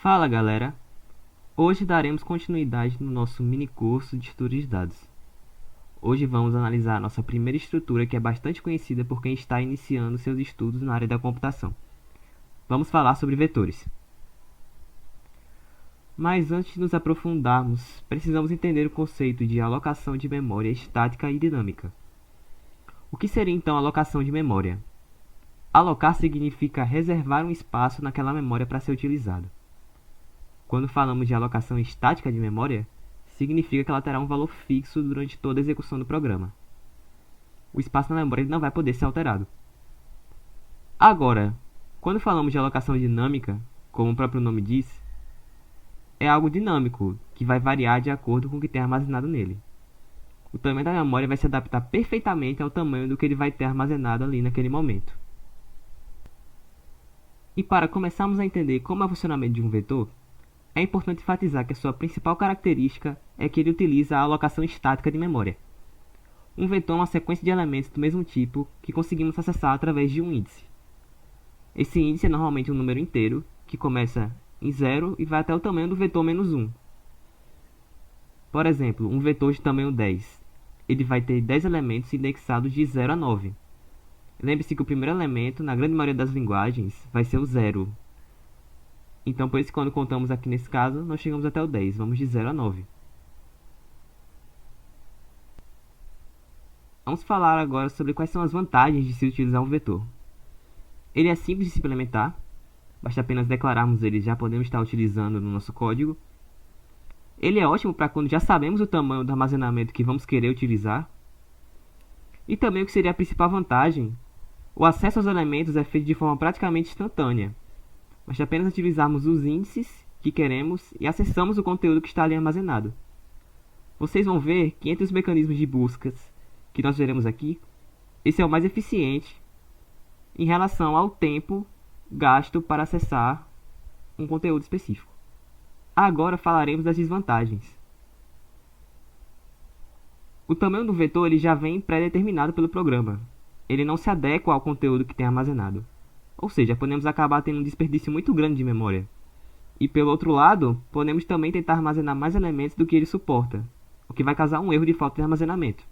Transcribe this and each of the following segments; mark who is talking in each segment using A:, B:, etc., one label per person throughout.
A: Fala galera! Hoje daremos continuidade no nosso mini curso de estudo de dados. Hoje vamos analisar a nossa primeira estrutura que é bastante conhecida por quem está iniciando seus estudos na área da computação. Vamos falar sobre vetores. Mas antes de nos aprofundarmos, precisamos entender o conceito de alocação de memória estática e dinâmica. O que seria então alocação de memória? Alocar significa reservar um espaço naquela memória para ser utilizado. Quando falamos de alocação estática de memória, significa que ela terá um valor fixo durante toda a execução do programa. O espaço na memória não vai poder ser alterado. Agora, quando falamos de alocação dinâmica, como o próprio nome diz, é algo dinâmico, que vai variar de acordo com o que tem armazenado nele. O tamanho da memória vai se adaptar perfeitamente ao tamanho do que ele vai ter armazenado ali naquele momento. E para começarmos a entender como é o funcionamento de um vetor, é importante enfatizar que a sua principal característica é que ele utiliza a alocação estática de memória. Um vetor é uma sequência de elementos do mesmo tipo que conseguimos acessar através de um índice. Esse índice é normalmente um número inteiro, que começa em 0 e vai até o tamanho do vetor menos 1. Por exemplo, um vetor de tamanho 10. Ele vai ter 10 elementos indexados de 0 a 9. Lembre-se que o primeiro elemento, na grande maioria das linguagens, vai ser o 0. Então, por isso que quando contamos aqui nesse caso, nós chegamos até o 10, vamos de 0 a 9. Vamos falar agora sobre quais são as vantagens de se utilizar um vetor. Ele é simples de se implementar, basta apenas declararmos ele e já podemos estar utilizando no nosso código. Ele é ótimo para quando já sabemos o tamanho do armazenamento que vamos querer utilizar. E também o que seria a principal vantagem, o acesso aos elementos é feito de forma praticamente instantânea. Basta apenas utilizarmos os índices que queremos e acessamos o conteúdo que está ali armazenado. Vocês vão ver que entre os mecanismos de buscas que nós veremos aqui, esse é o mais eficiente em relação ao tempo gasto para acessar um conteúdo específico. Agora falaremos das desvantagens. O tamanho do vetor ele já vem pré-determinado pelo programa. Ele não se adequa ao conteúdo que tem armazenado. Ou seja, podemos acabar tendo um desperdício muito grande de memória. E pelo outro lado, podemos também tentar armazenar mais elementos do que ele suporta, o que vai causar um erro de falta de armazenamento.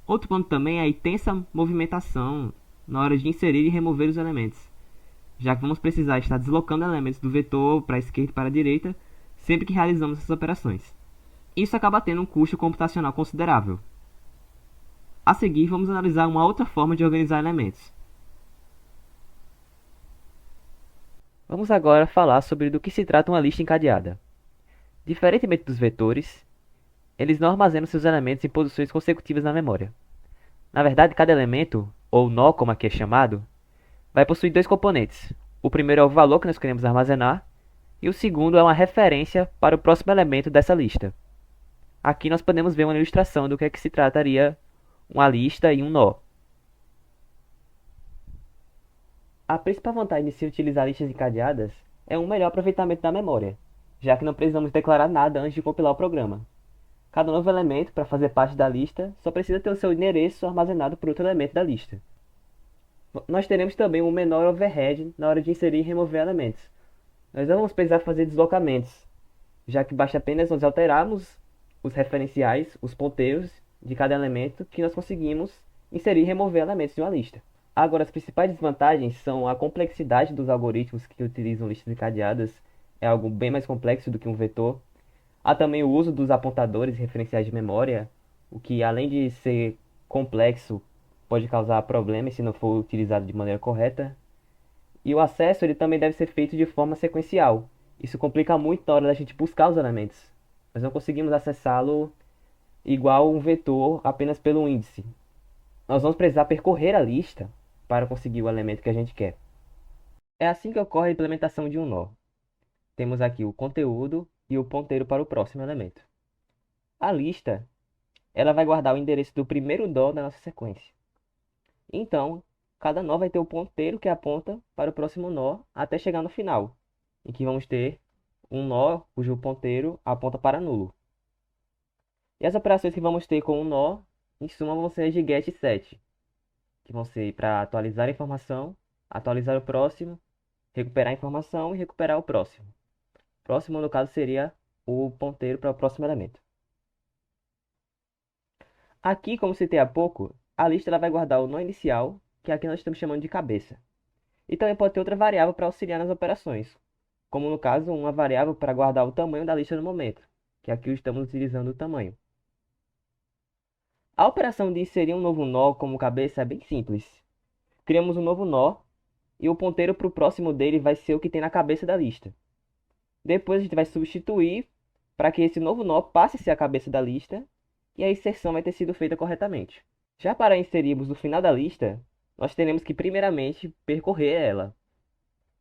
A: Outro ponto também é a intensa movimentação na hora de inserir e remover os elementos, já que vamos precisar estar deslocando elementos do vetor para a esquerda e para a direita sempre que realizamos essas operações. Isso acaba tendo um custo computacional considerável. A seguir, vamos analisar uma outra forma de organizar elementos. Vamos agora falar sobre do que se trata uma lista encadeada. Diferentemente dos vetores, eles não armazenam seus elementos em posições consecutivas na memória. Na verdade, cada elemento, ou nó como aqui é chamado, vai possuir dois componentes. O primeiro é o valor que nós queremos armazenar, e o segundo é uma referência para o próximo elemento dessa lista. Aqui nós podemos ver uma ilustração do que é que se trataria uma lista e um nó. A principal vantagem de se utilizar listas encadeadas é um melhor aproveitamento da memória, já que não precisamos declarar nada antes de compilar o programa. Cada novo elemento, para fazer parte da lista, só precisa ter o seu endereço armazenado por outro elemento da lista. Nós teremos também um menor overhead na hora de inserir e remover elementos. Nós não vamos precisar fazer deslocamentos, já que basta apenas nós alterarmos os referenciais, os ponteiros de cada elemento que nós conseguimos inserir e remover elementos de uma lista. Agora, as principais desvantagens são a complexidade dos algoritmos que utilizam listas encadeadas, é algo bem mais complexo do que um vetor. Há também o uso dos apontadores e referenciais de memória, o que além de ser complexo, pode causar problemas se não for utilizado de maneira correta. E o acesso ele também deve ser feito de forma sequencial. Isso complica muito na hora da gente buscar os elementos. Nós não conseguimos acessá-lo igual um vetor apenas pelo índice. Nós vamos precisar percorrer a lista para conseguir o elemento que a gente quer. É assim que ocorre a implementação de um nó. Temos aqui o conteúdo e o ponteiro para o próximo elemento. A lista ela vai guardar o endereço do primeiro nó da nossa sequência. Então, cada nó vai ter o ponteiro que aponta para o próximo nó até chegar no final, em que vamos ter um nó cujo ponteiro aponta para nulo. E as operações que vamos ter com o nó, em suma, vão ser as de get e set, que vão ser para atualizar a informação, atualizar o próximo, recuperar a informação e recuperar o próximo. Próximo, no caso, seria o ponteiro para o próximo elemento. Aqui, como citei há pouco, a lista ela vai guardar o nó inicial, que aqui nós estamos chamando de cabeça. E também pode ter outra variável para auxiliar nas operações, como no caso, uma variável para guardar o tamanho da lista no momento, que aqui estamos utilizando o tamanho. A operação de inserir um novo nó como cabeça é bem simples. Criamos um novo nó e o ponteiro para o próximo dele vai ser o que tem na cabeça da lista. Depois a gente vai substituir para que esse novo nó passe a ser a cabeça da lista e a inserção vai ter sido feita corretamente. Já para inserirmos o final da lista, nós teremos que primeiramente percorrer ela.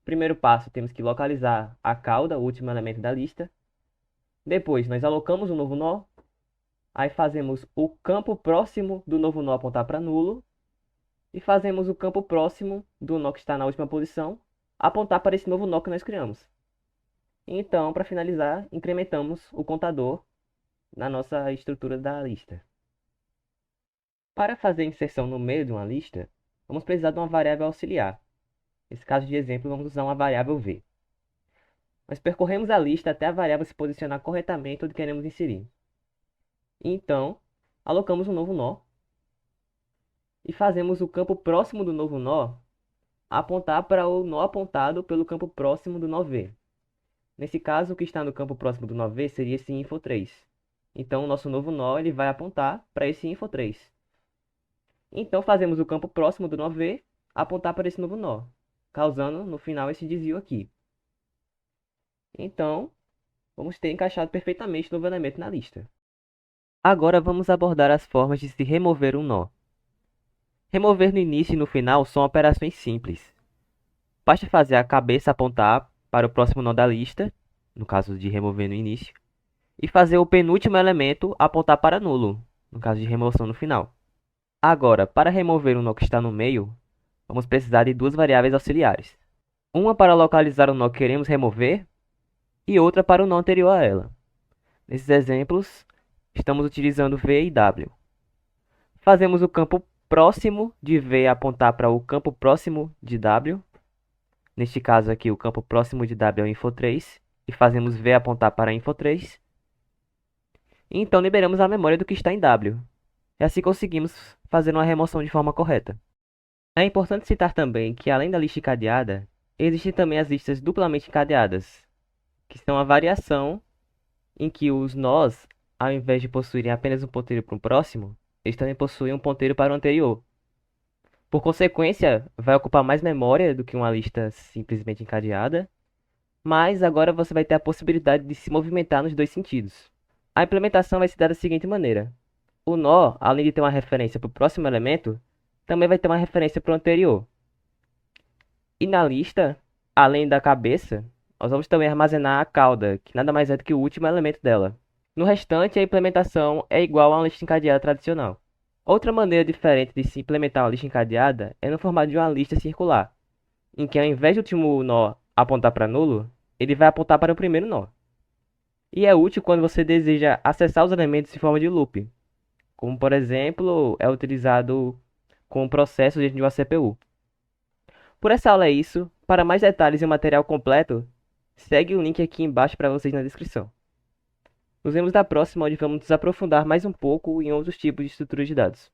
A: Primeiro passo, temos que localizar a cauda, o último elemento da lista. Depois, nós alocamos um novo nó. Aí fazemos o campo próximo do novo nó apontar para nulo. E fazemos o campo próximo do nó que está na última posição apontar para esse novo nó que nós criamos. Então, para finalizar, incrementamos o contador na nossa estrutura da lista. Para fazer a inserção no meio de uma lista, vamos precisar de uma variável auxiliar. Nesse caso de exemplo, vamos usar uma variável v. Nós percorremos a lista até a variável se posicionar corretamente onde queremos inserir. Então, alocamos um novo nó e fazemos o campo próximo do novo nó apontar para o nó apontado pelo campo próximo do nó v. Nesse caso, o que está no campo próximo do nó v seria esse info3. Então, o nosso novo nó ele vai apontar para esse info3. Então, fazemos o campo próximo do nó v apontar para esse novo nó, causando no final esse desvio aqui. Então, vamos ter encaixado perfeitamente o novo elemento na lista. Agora vamos abordar as formas de se remover um nó. Remover no início e no final são operações simples. Basta fazer a cabeça apontar para o próximo nó da lista, no caso de remover no início, e fazer o penúltimo elemento apontar para nulo, no caso de remoção no final. Agora, para remover um nó que está no meio, vamos precisar de duas variáveis auxiliares. Uma para localizar o nó que queremos remover e outra para o nó anterior a ela. Nesses exemplos, estamos utilizando v e w. Fazemos o campo próximo de v apontar para o campo próximo de w. Neste caso aqui, o campo próximo de w é o info3. E fazemos v apontar para info3. E então liberamos a memória do que está em w. E assim conseguimos fazer uma remoção de forma correta. É importante citar também que, além da lista encadeada, existem também as listas duplamente encadeadas, que são a variação em que os nós, ao invés de possuírem apenas um ponteiro para o próximo, eles também possuem um ponteiro para o anterior. Por consequência, vai ocupar mais memória do que uma lista simplesmente encadeada, mas agora você vai ter a possibilidade de se movimentar nos dois sentidos. A implementação vai se dar da seguinte maneira. O nó, além de ter uma referência para o próximo elemento, também vai ter uma referência para o anterior. E na lista, além da cabeça, nós vamos também armazenar a cauda, que nada mais é do que o último elemento dela. No restante, a implementação é igual a uma lista encadeada tradicional. Outra maneira diferente de se implementar uma lista encadeada é no formato de uma lista circular, em que ao invés do último nó apontar para nulo, ele vai apontar para o primeiro nó. E é útil quando você deseja acessar os elementos em forma de loop, como por exemplo é utilizado com o processo dentro de uma CPU. Por essa aula é isso. Para mais detalhes e o material completo, segue o link aqui embaixo para vocês na descrição. Nos vemos na próxima, onde vamos nos aprofundar mais um pouco em outros tipos de estruturas de dados.